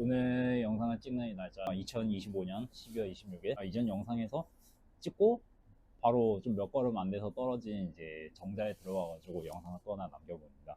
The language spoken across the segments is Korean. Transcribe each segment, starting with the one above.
오늘 영상을 찍는 날짜 2025년 12월 26일. 이전 영상에서 찍고 바로 좀 몇 걸음 안 돼서 떨어진 이제 정자에 들어와가지고 영상을 또 하나 남겨봅니다.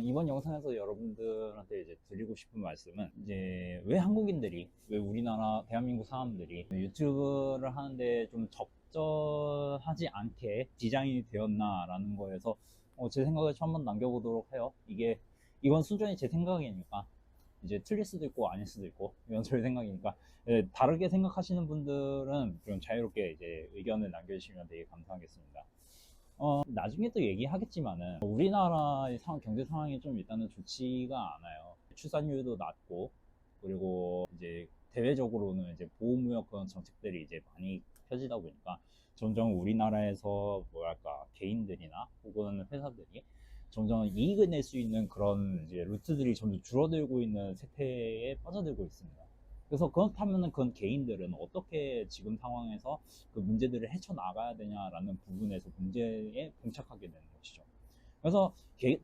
이번 영상에서 여러분들한테 이제 드리고 싶은 말씀은, 이제 왜 한국인들이, 왜 우리나라 대한민국 사람들이 유튜브를 하는데 좀 적절하지 않게 디자인이 되었나라는 거에서 제 생각을 한번 남겨보도록 해요. 이건 순전히 제 생각이니까 이제 틀릴 수도 있고 아닐 수도 있고, 이건 저의 생각이니까 다르게 생각하시는 분들은 좀 자유롭게 이제 의견을 남겨주시면 되게 감사하겠습니다. 나중에 또 얘기하겠지만은 우리나라의 경제 상황이 좀 일단은 좋지가 않아요. 출산율도 낮고, 그리고 이제 대외적으로는 이제 보호무역 그런 정책들이 이제 많이 펴지다 보니까 점점 우리나라에서 뭐랄까 개인들이나 혹은 회사들이 점점 이익을 낼 수 있는 그런 이제 루트들이 점점 줄어들고 있는 세태에 빠져들고 있습니다. 그래서 그렇다면 그건 개인들은 어떻게 지금 상황에서 그 문제들을 헤쳐나가야 되냐라는 부분에서 문제에 봉착하게 되는 것이죠. 그래서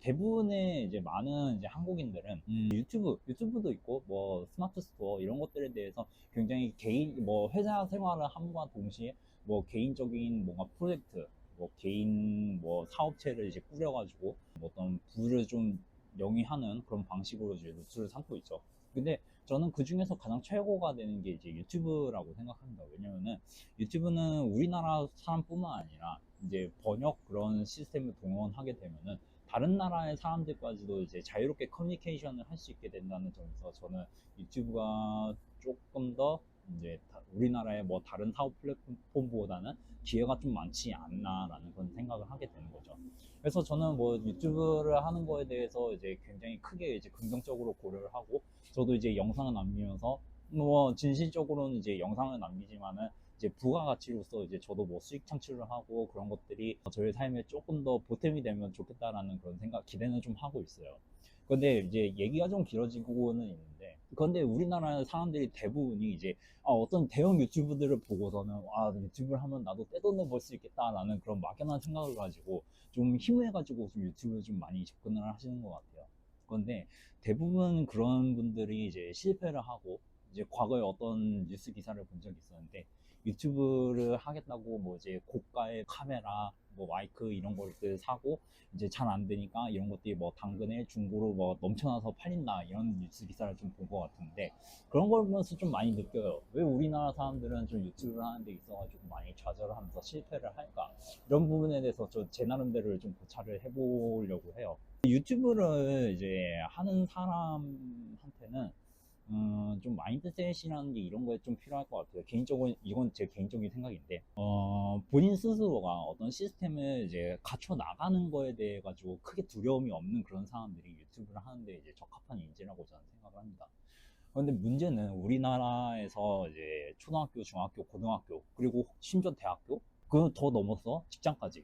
대부분의 이제 많은 이제 한국인들은 유튜브도 있고 뭐 스마트 스토어 이런 것들에 대해서 굉장히 뭐 회사 생활을 함과 동시에 뭐 개인적인 뭔가 프로젝트, 뭐 개인 뭐 사업체를 이제 꾸려가지고 뭐 어떤 부를 좀 영위하는 그런 방식으로 이제 루트를 삼고 있죠. 근데 저는 그 중에서 가장 최고가 되는 게 이제 유튜브라고 생각합니다. 왜냐면은 유튜브는 우리나라 사람뿐만 아니라 이제 번역 그런 시스템을 동원하게 되면은 다른 나라의 사람들까지도 이제 자유롭게 커뮤니케이션을 할 수 있게 된다는 점에서 저는 유튜브가 조금 더 이제 우리나라의 뭐 다른 사업 플랫폼보다는 기회가 좀 많지 않나라는 그런 생각을 하게 되는 거죠. 그래서 저는 뭐 유튜브를 하는 거에 대해서 이제 굉장히 크게 이제 긍정적으로 고려를 하고, 저도 이제 영상을 남기면서 뭐 진실적으로는 이제 영상을 남기지만은 이제 부가가치로서 이제 저도 뭐 수익 창출을 하고 그런 것들이 저의 삶에 조금 더 보탬이 되면 좋겠다라는 그런 기대는 좀 하고 있어요. 근데 이제 얘기가 좀 길어지고는 있는데, 그런데 우리나라 사람들이 대부분이 이제 어떤 대형 유튜브들을 보고서는 유튜브를 하면 나도 떼돈을 벌 수 있겠다라는 그런 막연한 생각을 가지고 좀 힘을 가지고 좀 유튜브에 좀 많이 접근을 하시는 것 같아요. 그런데 대부분 그런 분들이 이제 실패를 하고, 이제 과거에 어떤 뉴스 기사를 본 적이 있었는데, 유튜브를 하겠다고 뭐 이제 고가의 카메라, 뭐 마이크 이런 것들 사고 이제 잘 안 되니까 이런 것들이 뭐 당근에 중고로 뭐 넘쳐나서 팔린다 이런 뉴스 기사를 좀 본 것 같은데, 그런 걸 보면서 좀 많이 느껴요. 왜 우리나라 사람들은 좀 유튜브를 하는 데 있어가지고 많이 좌절을 하면서 실패를 할까? 이런 부분에 대해서 제 나름대로 좀 고찰을 해보려고 해요. 유튜브를 이제 하는 사람한테는 좀 마인드셋이라는 게 이런 거에 좀 필요할 것 같아요. 개인적으로 이건 제 개인적인 생각인데, 본인 스스로가 어떤 시스템을 이제 갖춰 나가는 거에 대해 가지고 크게 두려움이 없는 그런 사람들이 유튜브를 하는데 이제 적합한 인재라고 저는 생각을 합니다. 그런데 문제는 우리나라에서 이제 초등학교, 중학교, 고등학교, 그리고 심지어 대학교, 그 더 넘어서 직장까지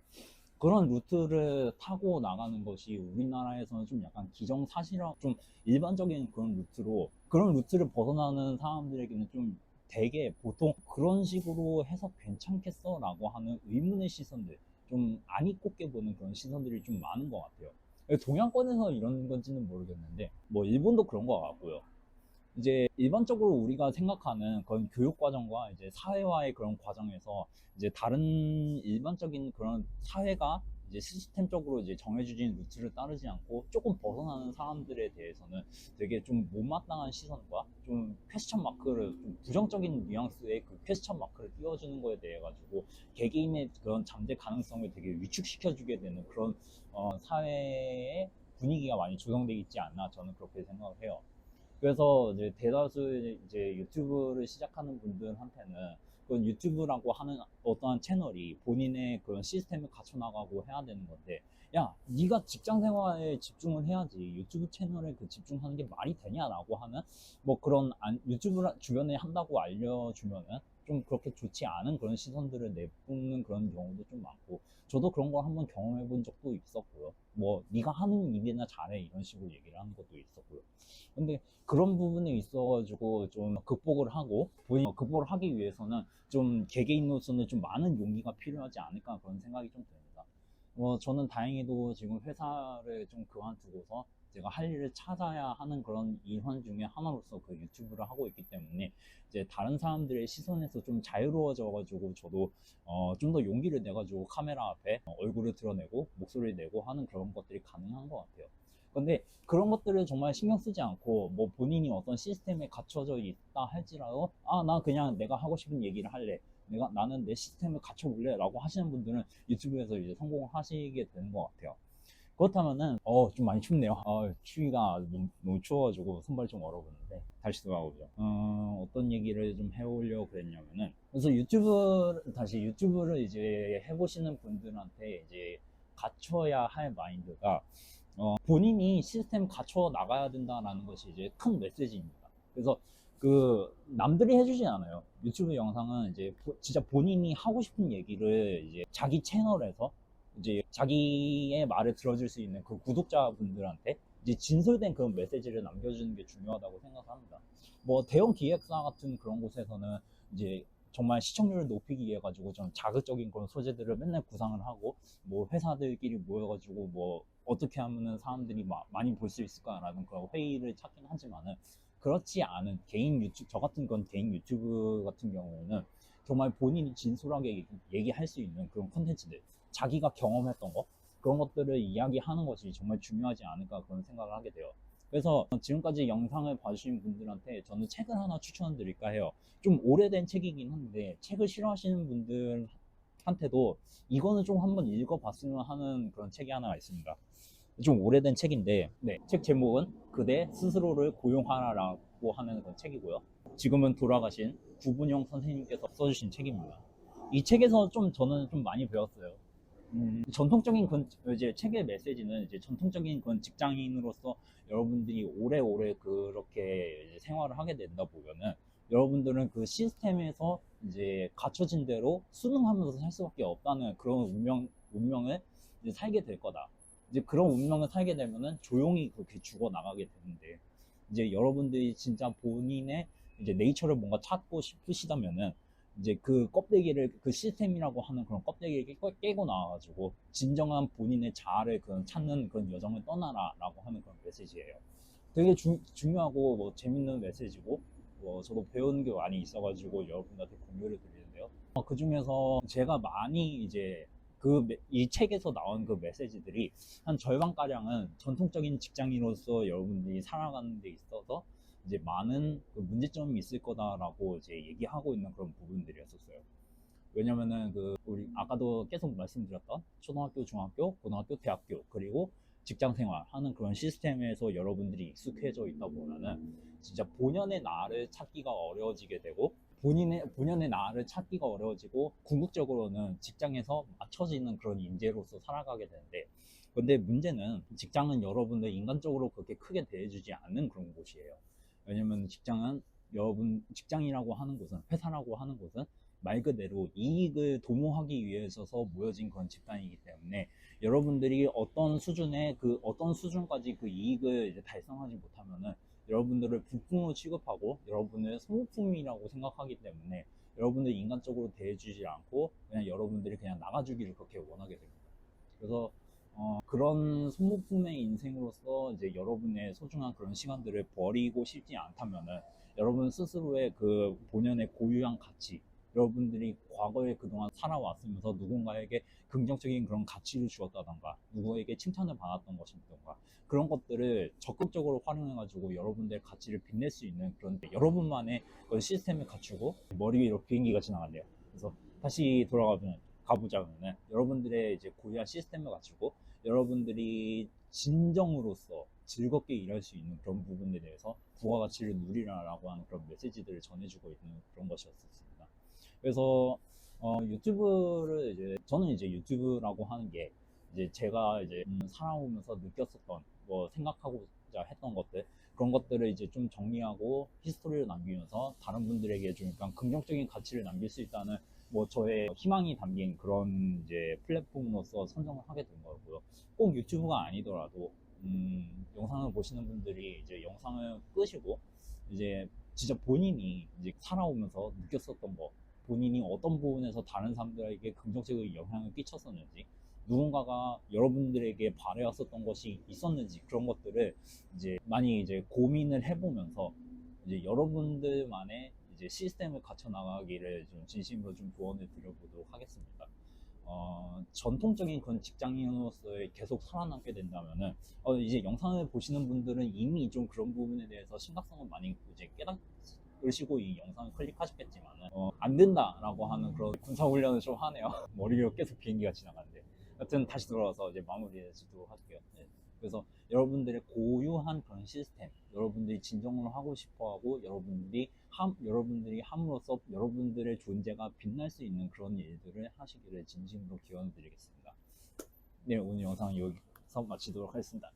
그런 루트를 타고 나가는 것이 우리나라에서는 좀 약간 기정사실화, 좀 일반적인 그런 루트로, 그런 루트를 벗어나는 사람들에게는 좀 되게 보통 그런 식으로 해서 괜찮겠어? 라고 하는 의문의 시선들, 좀 안이 꼽게 보는 그런 시선들이 좀 많은 것 같아요. 동양권에서 이런 건지는 모르겠는데, 뭐 일본도 그런 것 같고요. 이제 일반적으로 우리가 생각하는 그런 교육 과정과 이제 사회화의 그런 과정에서 이제 다른 일반적인 그런 사회가 이제 시스템적으로 이제 정해주진 루트를 따르지 않고 조금 벗어나는 사람들에 대해서는 되게 좀 못마땅한 시선과 좀 퀘스천 마크를, 좀 부정적인 뉘앙스의 그 퀘스천 마크를 띄워주는 거에 대해 가지고 개개인의 그런 잠재 가능성을 되게 위축시켜주게 되는 그런 사회의 분위기가 많이 조성되어 있지 않나, 저는 그렇게 생각을 해요. 그래서 이제 대다수 이제 유튜브를 시작하는 분들한테는 그런 유튜브라고 하는 어떠한 채널이 본인의 그런 시스템을 갖춰 나가고 해야 되는 건데, 야, 네가 직장 생활에 집중을 해야지 유튜브 채널에 그 집중하는 게 말이 되냐라고 하는 뭐 그런 유튜브 주변에 한다고 알려주면은 좀 그렇게 좋지 않은 그런 시선들을 내뿜는 그런 경우도 좀 많고, 저도 그런 걸 한번 경험해 본 적도 있었고요. 뭐 네가 하는 일이나 잘해 이런 식으로 얘기를 하는 것도 있었고요. 근데 그런 부분에 있어가지고 좀 극복을 하고, 극복을 하기 위해서는 좀 개개인으로서는 좀 많은 용기가 필요하지 않을까 그런 생각이 좀 듭니다. 저는 다행히도 지금 회사를 좀 그만두고서 제가 할 일을 찾아야 하는 그런 일환 중에 하나로서 그 유튜브를 하고 있기 때문에 이제 다른 사람들의 시선에서 좀 자유로워져 가지고 저도 좀 더 용기를 내 가지고 카메라 앞에 얼굴을 드러내고 목소리를 내고 하는 그런 것들이 가능한 것 같아요. 근데 그런 것들을 정말 신경 쓰지 않고 뭐 본인이 어떤 시스템에 갇혀져 있다 할지라도 나 그냥 내가 하고 싶은 얘기를 할래, 나는 내 시스템에 갇혀볼래 라고 하시는 분들은 유튜브에서 이제 성공하시게 되는 것 같아요. 그렇다면은 좀 많이 춥네요. 추위가 너무 추워가지고 손발이 좀 얼어붙는데 다시 돌아오죠. 어떤 얘기를 좀 해보려고 그랬냐면은, 그래서 다시 유튜브를 이제 해보시는 분들한테 이제 갖춰야 할 마인드가 본인이 시스템 갖춰 나가야 된다라는 것이 이제 큰 메시지입니다. 그래서 그 남들이 해주진 않아요. 유튜브 영상은 이제 진짜 본인이 하고 싶은 얘기를 이제 자기 채널에서 이제 자기의 말을 들어줄 수 있는 그 구독자분들한테 이제 진솔된 그런 메시지를 남겨주는 게 중요하다고 생각합니다. 뭐 대형 기획사 같은 그런 곳에서는 이제 정말 시청률을 높이기 위해 가지고 좀 자극적인 그런 소재들을 맨날 구상을 하고, 뭐 회사들끼리 모여가지고 뭐 어떻게 하면은 사람들이 많이 볼 수 있을까라는 그런 회의를 찾긴 하지만은, 그렇지 않은 개인 유튜브, 저 같은 건 개인 유튜브 같은 경우에는 정말 본인이 진솔하게 얘기할 수 있는 그런 콘텐츠들, 자기가 경험했던 거, 그런 것들을 이야기하는 것이 정말 중요하지 않을까 그런 생각을 하게 돼요. 그래서 지금까지 영상을 봐주신 분들한테 저는 책을 하나 추천드릴까 해요. 좀 오래된 책이긴 한데 책을 싫어하시는 분들한테도 이거는 좀 한번 읽어봤으면 하는 그런 책이 하나가 있습니다. 좀 오래된 책인데, 네, 책 제목은 그대 스스로를 고용하라라고 하는 그런 책이고요. 지금은 돌아가신 구분영 선생님께서 써주신 책입니다. 이 책에서 좀 저는 좀 많이 배웠어요. 전통적인 이제 책의 메시지는 이제 전통적인 그런 직장인으로서 여러분들이 오래오래 그렇게 이제 생활을 하게 된다 보면은 여러분들은 그 시스템에서 이제 갖춰진 대로 순응하면서 살 수밖에 없다는 그런 운명을 이제 살게 될 거다. 이제 그런 운명을 살게 되면은 조용히 그렇게 죽어 나가게 되는데, 이제 여러분들이 진짜 본인의 이제 네이처를 뭔가 찾고 싶으시다면은 이제 그 껍데기를, 그 시스템이라고 하는 그런 껍데기를 깨고 나와가지고 진정한 본인의 자아를 찾는 그런 여정을 떠나라라고 하는 그런 메시지예요. 되게 중요하고 뭐 재밌는 메시지고, 뭐 저도 배우는 게 많이 있어가지고 여러분들한테 공유를 드리는데요. 그 중에서 제가 많이 이제 이 책에서 나온 그 메시지들이 한 절반가량은 전통적인 직장인으로서 여러분들이 살아가는 데 있어서 이제 많은 그 문제점이 있을 거다라고 이제 얘기하고 있는 그런 부분들이었었어요. 왜냐면은 우리 아까도 계속 말씀드렸던 초등학교, 중학교, 고등학교, 대학교, 그리고 직장 생활 하는 그런 시스템에서 여러분들이 익숙해져 있다 보면은 진짜 본연의 나를 찾기가 어려워지게 되고, 본연의 나를 찾기가 어려워지고 궁극적으로는 직장에서 맞춰지는 그런 인재로서 살아가게 되는데, 근데 문제는 직장은 여러분들 인간적으로 그렇게 크게 대해주지 않는 그런 곳이에요. 왜냐면 직장이라고 하는 곳은, 회사라고 하는 곳은 말 그대로 이익을 도모하기 위해서 모여진 그런 집단이기 때문에 여러분들이 어떤 수준까지 그 이익을 이제 달성하지 못하면은 여러분들을 부품으로 취급하고 여러분을 소모품이라고 생각하기 때문에 여러분들 인간적으로 대해주지 않고 그냥 여러분들이 그냥 나가주기를 그렇게 원하게 됩니다. 그래서 그런 소모품의 인생으로서 이제 여러분의 소중한 그런 시간들을 버리고 싶지 않다면은 여러분 스스로의 그 본연의 고유한 가치, 여러분들이 과거에 그동안 살아왔으면서 누군가에게 긍정적인 그런 가치를 주었다던가 누구에게 칭찬을 받았던 것이던가 그런 것들을 적극적으로 활용해가지고 여러분들의 가치를 빛낼 수 있는 그런 여러분만의 그런 시스템을 갖추고, 머리 위로 비행기가 지나간대요. 그래서 다시 가보자면은 여러분들의 이제 고유한 시스템을 갖추고 여러분들이 진정으로서 즐겁게 일할 수 있는 그런 부분에 대해서 부가가치를 누리라라고 하는 그런 메시지들을 전해주고 있는 그런 것이었습니다. 그래서 저는 이제 유튜브라고 하는 게 이제 제가 이제 살아오면서 느꼈었던 뭐 생각하고자 했던 것들, 그런 것들을 이제 좀 정리하고 히스토리를 남기면서 다른 분들에게 좀 약간 긍정적인 가치를 남길 수 있다는 뭐 저의 희망이 담긴 그런 이제 플랫폼으로서 선정을 하게 된 거고요. 꼭 유튜브가 아니더라도 영상을 보시는 분들이 이제 영상을 끄시고 이제 진짜 본인이 이제 살아오면서 느꼈었던 거, 본인이 어떤 부분에서 다른 사람들에게 긍정적인 영향을 끼쳤었는지, 누군가가 여러분들에게 바래왔었던 것이 있었는지 그런 것들을 이제 많이 이제 고민을 해보면서 이제 여러분들만의 이제 시스템을 갖춰 나가기를 좀 진심으로 좀 조언을 드려보도록 하겠습니다. 전통적인 그런 직장인으로서의 계속 살아남게 된다면은 이제 영상을 보시는 분들은 이미 좀 그런 부분에 대해서 심각성을 많이 이제 깨달으시고 이 영상을 클릭하셨겠지만은 안 된다라고 하는 그런 군사훈련을 좀 하네요. 머리로 계속 비행기가 지나가는데 여튼 다시 돌아와서 이제 마무리를 짓도록 할게요. 네. 그래서 여러분들의 고유한 그런 시스템, 여러분들이 진정으로 하고 싶어하고 여러분들이 함으로써 여러분들의 존재가 빛날 수 있는 그런 일들을 하시기를 진심으로 기원드리겠습니다. 네, 오늘 영상 여기서 마치도록 하겠습니다.